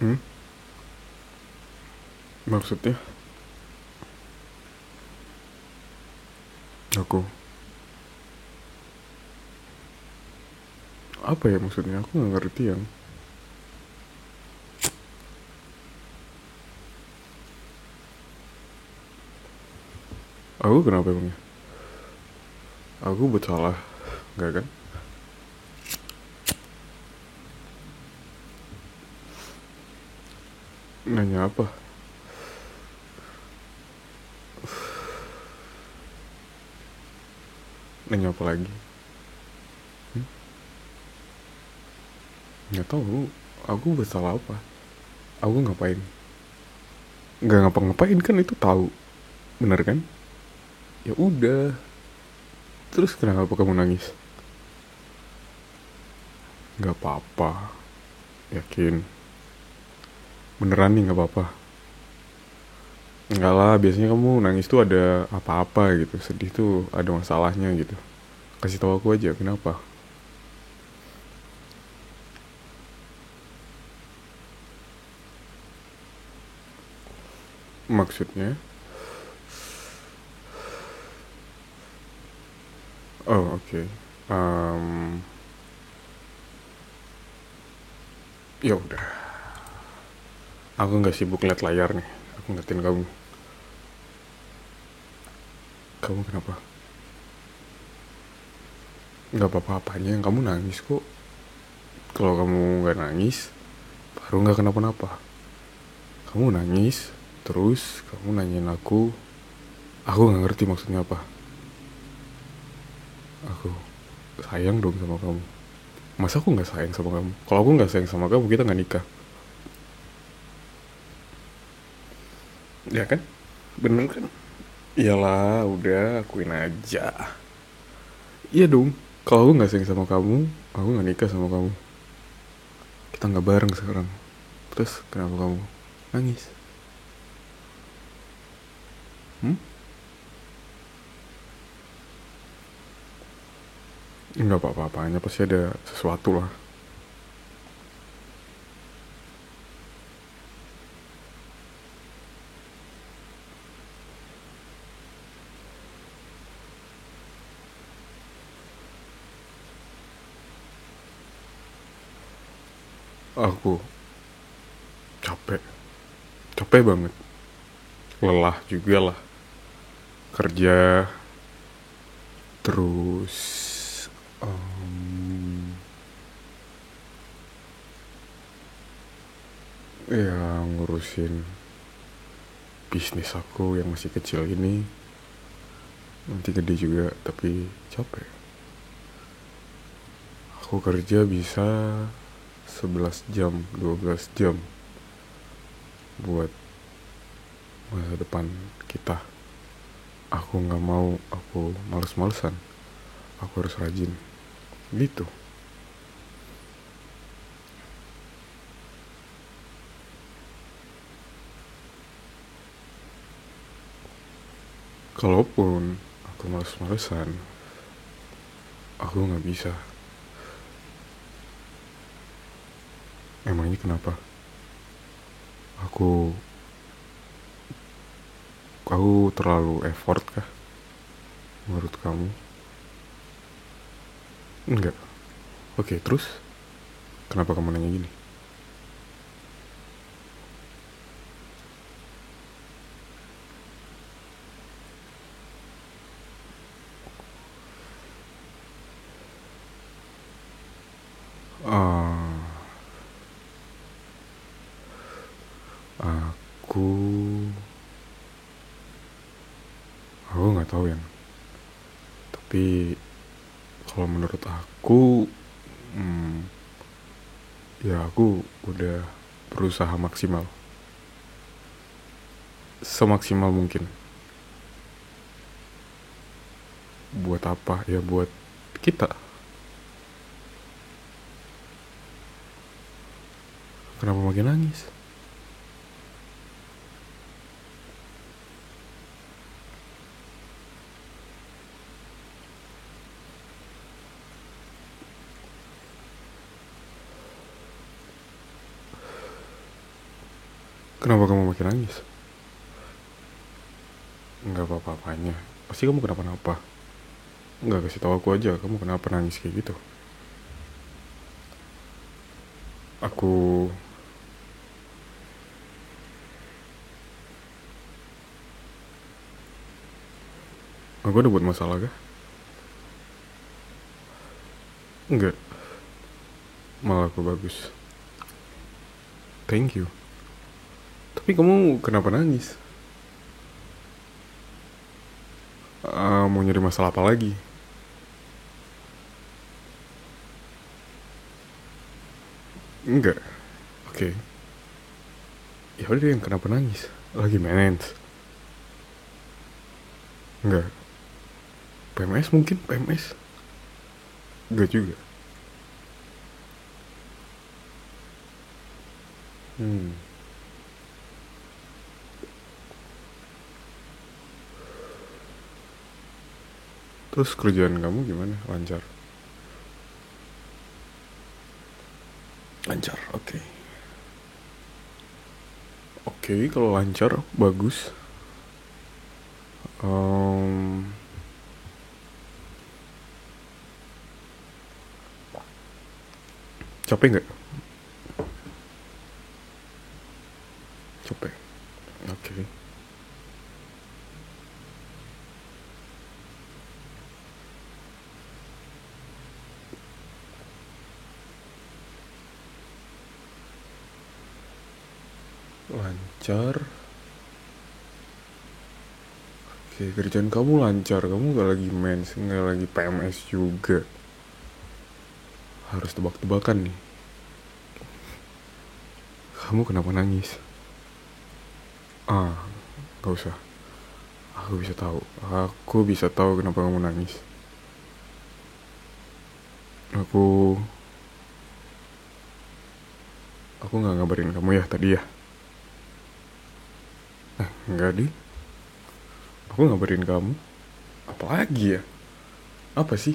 Hmm? Maksudnya aku apa ya, maksudnya aku nggak ngerti yang aku kenapa emangnya? Aku buat salah nggak kan? Nanya apa? Nanya apa lagi? Hmm? Nggak tahu. Aku buat salah apa? Aku ngapain? Nggak ngapa-ngapain kan, itu tahu, bener kan? Ya udah. Terus kenapa kamu nangis? Nggak apa-apa. Yakin? Beneran nih nggak apa-apa? Enggak lah, biasanya kamu nangis tuh ada apa-apa gitu, sedih tuh ada masalahnya gitu. Kasih tahu aku aja kenapa. Maksudnya? Oh, oke. Okay. Ya udah. Aku nggak sibuk liat layar nih. Aku ngeliatin kamu. Kamu kenapa? Nggak apa-apa-apanya, yang kamu nangis kok. Kalau kamu nggak nangis, baru nggak kenapa-napa. Kamu nangis, terus kamu nanyain aku. Aku nggak ngerti maksudnya apa. Aku sayang dong sama kamu. Masa aku nggak sayang sama kamu? Kalau aku nggak sayang sama kamu, kita nggak nikah. Ya kan? Bener kan? Iyalah, udah akuin aja. Iya dong. Kalau aku nggak sayang sama kamu, aku nggak nikah sama kamu. Kita nggak bareng sekarang. Terus kenapa kamu nangis? Hmm? Nggak apa-apa-apanya, pasti ada sesuatu lah. Aku capek, capek banget. Lelah juga lah. Kerja, terus em, ya ngurusin bisnis aku yang masih kecil ini. Nanti gede juga, tapi capek. Aku kerja bisa 11 jam, 12 jam buat masa depan kita. Aku nggak mau, aku males-malesan. Aku harus rajin. Gitu. Kalaupun aku males-malesan, aku nggak bisa. Emangnya kenapa? Aku aku terlalu effort kah menurut kamu? Enggak. Oke, terus kenapa kamu nanya gini? Ah, aku aku nggak tahu yang. Tapi kalau menurut aku, hmm, ya aku udah berusaha maksimal, semaksimal mungkin. Buat apa? Ya buat kita. Kenapa makin nangis? Kenapa kamu makin nangis? Nggak apa-apanya. Pasti kamu kenapa-napa. Nggak, kasih tahu aku aja kamu kenapa nangis kayak gitu. Aku aku udah buat masalah kah? Enggak, malah aku bagus. Thank you. Tapi kamu kenapa nangis? Mau nyari masalah apa lagi? Enggak. Oke. Ya udah, yang kenapa nangis? Lagi mens? Enggak. PMS mungkin, PMS. Enggak juga. Hmm. Terus kerjaan kamu gimana? Lancar? Lancar, oke. Oke, kalau lancar bagus. Em, Capek nggak? Capek. Oke. Lancar. Oke, kerjaan kamu lancar. Kamu nggak lagi mens, nggak lagi PMS juga. Harus tebak-tebakan nih. Kamu kenapa nangis? Ah, nggak usah. Aku bisa tahu. Aku bisa tahu kenapa kamu nangis. Aku aku nggak ngabarin kamu ya tadi ya. Nggak di. Aku ngabarin kamu. Apalagi ya? Apa sih?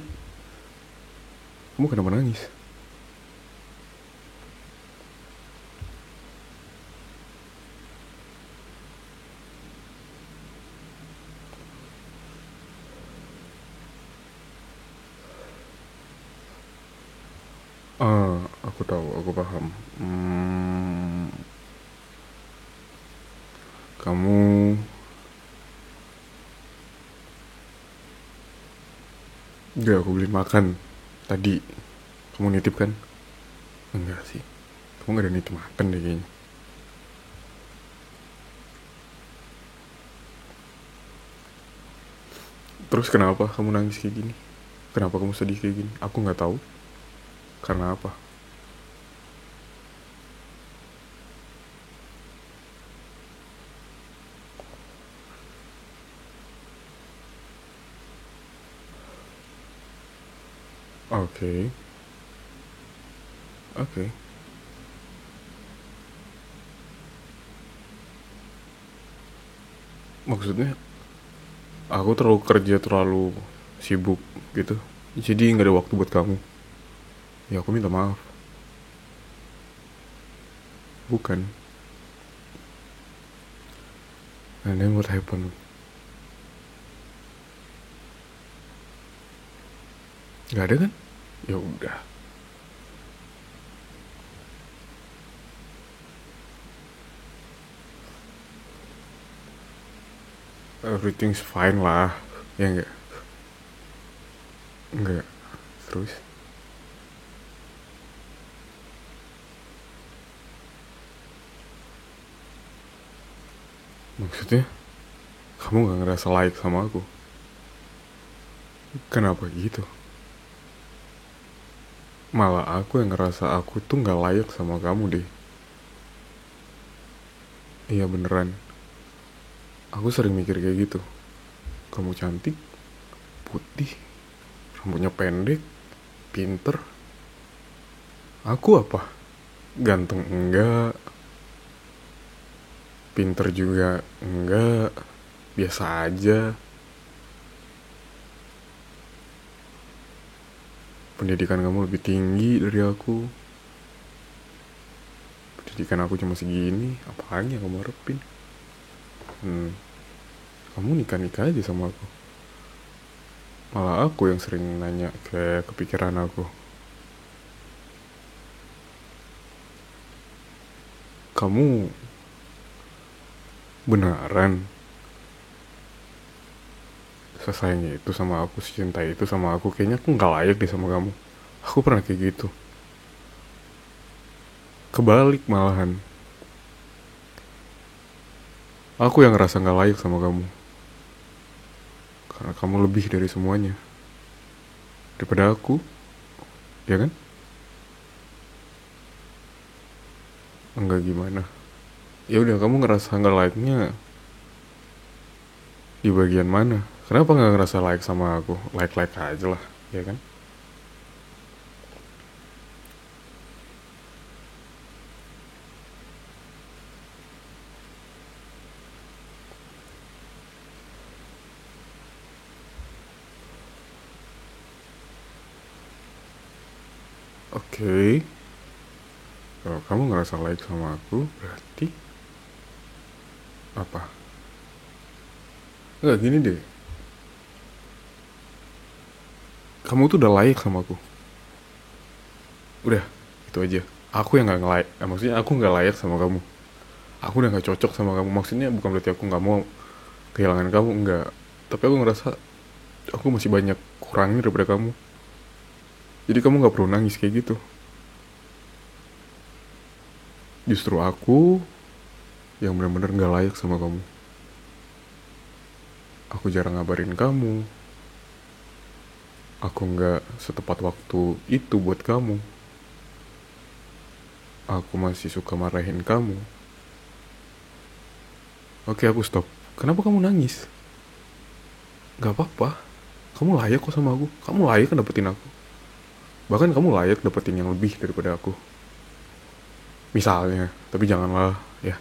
Kamu kenapa nangis? Aku tahu, aku paham. Kamu, enggak, aku beli makan tadi. Kamu nitip kan? Enggak sih. Kamu nggak ada nitip makan deh kayaknya. Terus kenapa kamu nangis kayak gini? Kenapa kamu sedih kayak gini? Aku nggak tahu. Karena apa? Oke, oke. Maksudnya, aku terlalu kerja, terlalu sibuk gitu. Jadi nggak ada waktu buat kamu. Ya aku minta maaf. Bukan. And then what happened? Nggak ada kan? Ya udah. Everything's fine lah. Ya enggak? Enggak. Terus? Maksudnya, kamu gak ngerasa like sama aku? Kenapa gitu? Malah aku yang ngerasa aku tuh gak layak sama kamu deh. Iya beneran. Aku sering mikir kayak gitu. Kamu cantik, putih, rambutnya pendek, pinter. Aku apa? Ganteng enggak, pinter juga enggak, biasa aja. Pendidikan kamu lebih tinggi dari aku. Pendidikan aku cuma segini, apaan yang kamu harapin? Hmm, kamu nikah-nikah aja sama aku. Malah aku yang sering nanya kayak kepikiran aku. Kamu beneran sesayangnya itu sama aku, secinta itu sama aku? Kayaknya aku nggak layak deh sama kamu. Aku pernah kayak gitu. Kebalik malahan. Aku yang ngerasa nggak layak sama kamu. Karena kamu lebih dari semuanya. Daripada aku, ya kan? Enggak gimana. Ya udah, kamu ngerasa nggak layaknya di bagian mana? Kenapa nggak ngerasa layak sama aku? Like aja lah, ya kan? Oke, kalau kamu ngerasa layak sama aku, berarti apa? Enggak gini deh, kamu tuh udah layak sama aku. Udah, itu aja. Aku yang nggak layak, maksudnya aku nggak layak sama kamu. Aku udah nggak cocok sama kamu. Maksudnya bukan berarti aku nggak mau kehilangan kamu, enggak. Tapi aku ngerasa aku masih banyak kurangnya daripada kamu. Jadi kamu nggak perlu nangis kayak gitu. Justru aku yang benar-benar nggak layak sama kamu. Aku jarang ngabarin kamu. Aku nggak setepat waktu itu buat kamu. Aku masih suka marahin kamu. Oke, aku stop. Kenapa kamu nangis? Gak apa-apa. Kamu layak kok sama aku. Kamu layak kan dapetin aku. Bahkan kamu layak dapetin yang lebih daripada aku. Misalnya, tapi janganlah ya.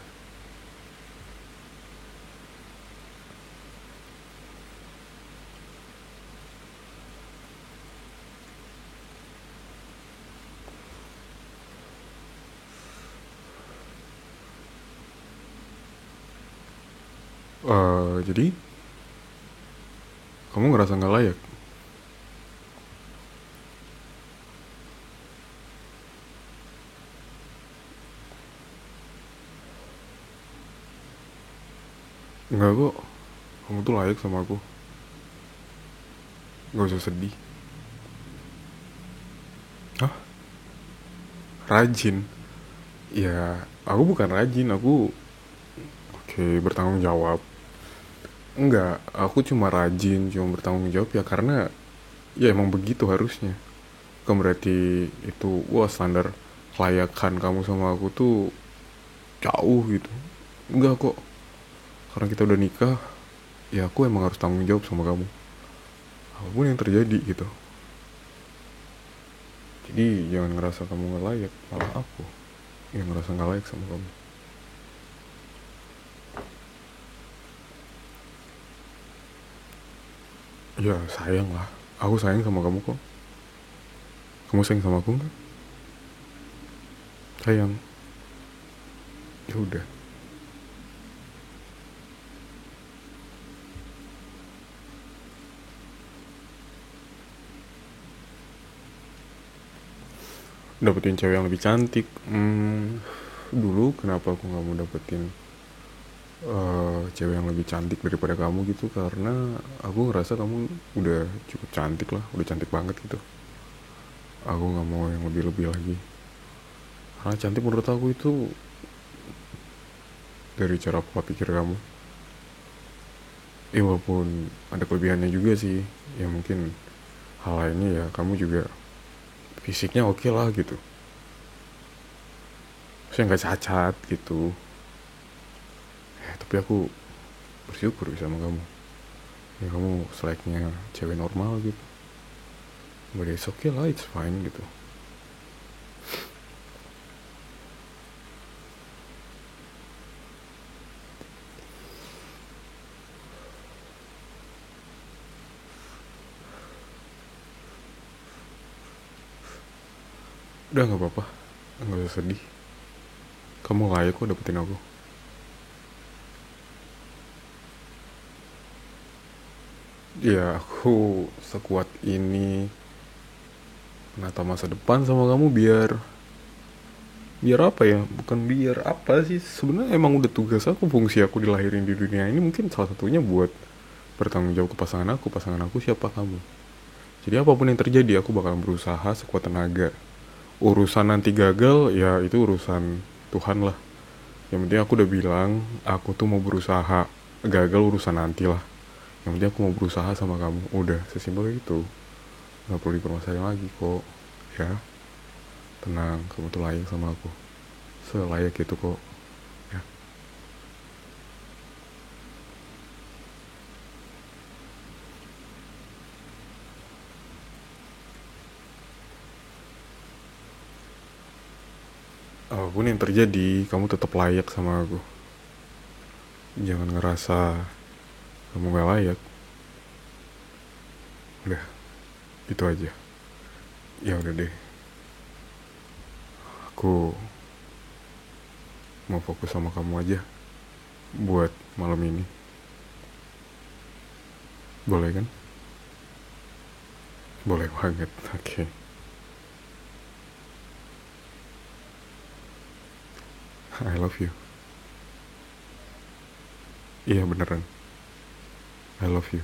Jadi kamu ngerasa nggak layak? Enggak kok. Kamu tuh layak sama aku. Gak usah sedih. Hah? Rajin? Ya, aku bukan rajin. Aku oke bertanggung jawab. Enggak, aku cuma rajin, cuma bertanggung jawab ya karena ya emang begitu harusnya. Bukan berarti itu wah standar kelayakan kamu sama aku tuh jauh gitu. Enggak kok. Karena kita udah nikah, ya aku emang harus tanggung jawab sama kamu. Apapun yang terjadi gitu. Jadi jangan ngerasa kamu gak layak, malah aku yang ngerasa gak layak sama kamu. Ya sayang lah. Aku sayang sama kamu kok. Kamu sayang sama aku nggak? Sayang. Ya udah. Dapetin cewek yang lebih cantik. Dulu kenapa aku nggak mau dapetin cewek yang lebih cantik daripada kamu gitu? Karena aku ngerasa kamu udah cukup cantik lah, udah cantik banget gitu. Aku nggak mau yang lebih-lebih lagi. Karena cantik menurut aku itu dari cara pola pikir kamu. Walaupun ada kelebihannya juga sih. Ya mungkin hal lainnya ya kamu juga fisiknya oke lah gitu. Saya nggak cacat gitu. Tapi aku bersyukur bisa sama kamu. Ya kamu selayaknya cewek normal gitu. But it's okay lah, it's fine gitu. Udah nggak apa-apa, nggak usah sedih. Kamu layak kok dapetin aku. Ya aku sekuat ini menata masa depan sama kamu biar biar apa ya, bukan biar apa sih, sebenarnya emang udah tugas aku, fungsi aku dilahirin di dunia ini mungkin salah satunya buat bertanggung jawab ke pasangan aku siapa kamu. Jadi apapun yang terjadi aku bakal berusaha sekuat tenaga. Urusan nanti gagal ya itu urusan Tuhan lah. Yang penting aku udah bilang aku tuh mau berusaha, gagal urusan nanti lah. Yang penting aku mau berusaha sama kamu, udah sesimpel itu. Nggak perlu dipermasalahin lagi kok. Ya tenang, kamu tuh layak sama aku, selayak itu kok. Ya. Apapun yang terjadi kamu tetap layak sama aku. Jangan ngerasa kamu gak layak. Udah, itu aja. Ya udah deh, aku mau fokus sama kamu aja buat malam ini. Boleh kan? Boleh banget. Oke. I love you. Iya beneran, I love you.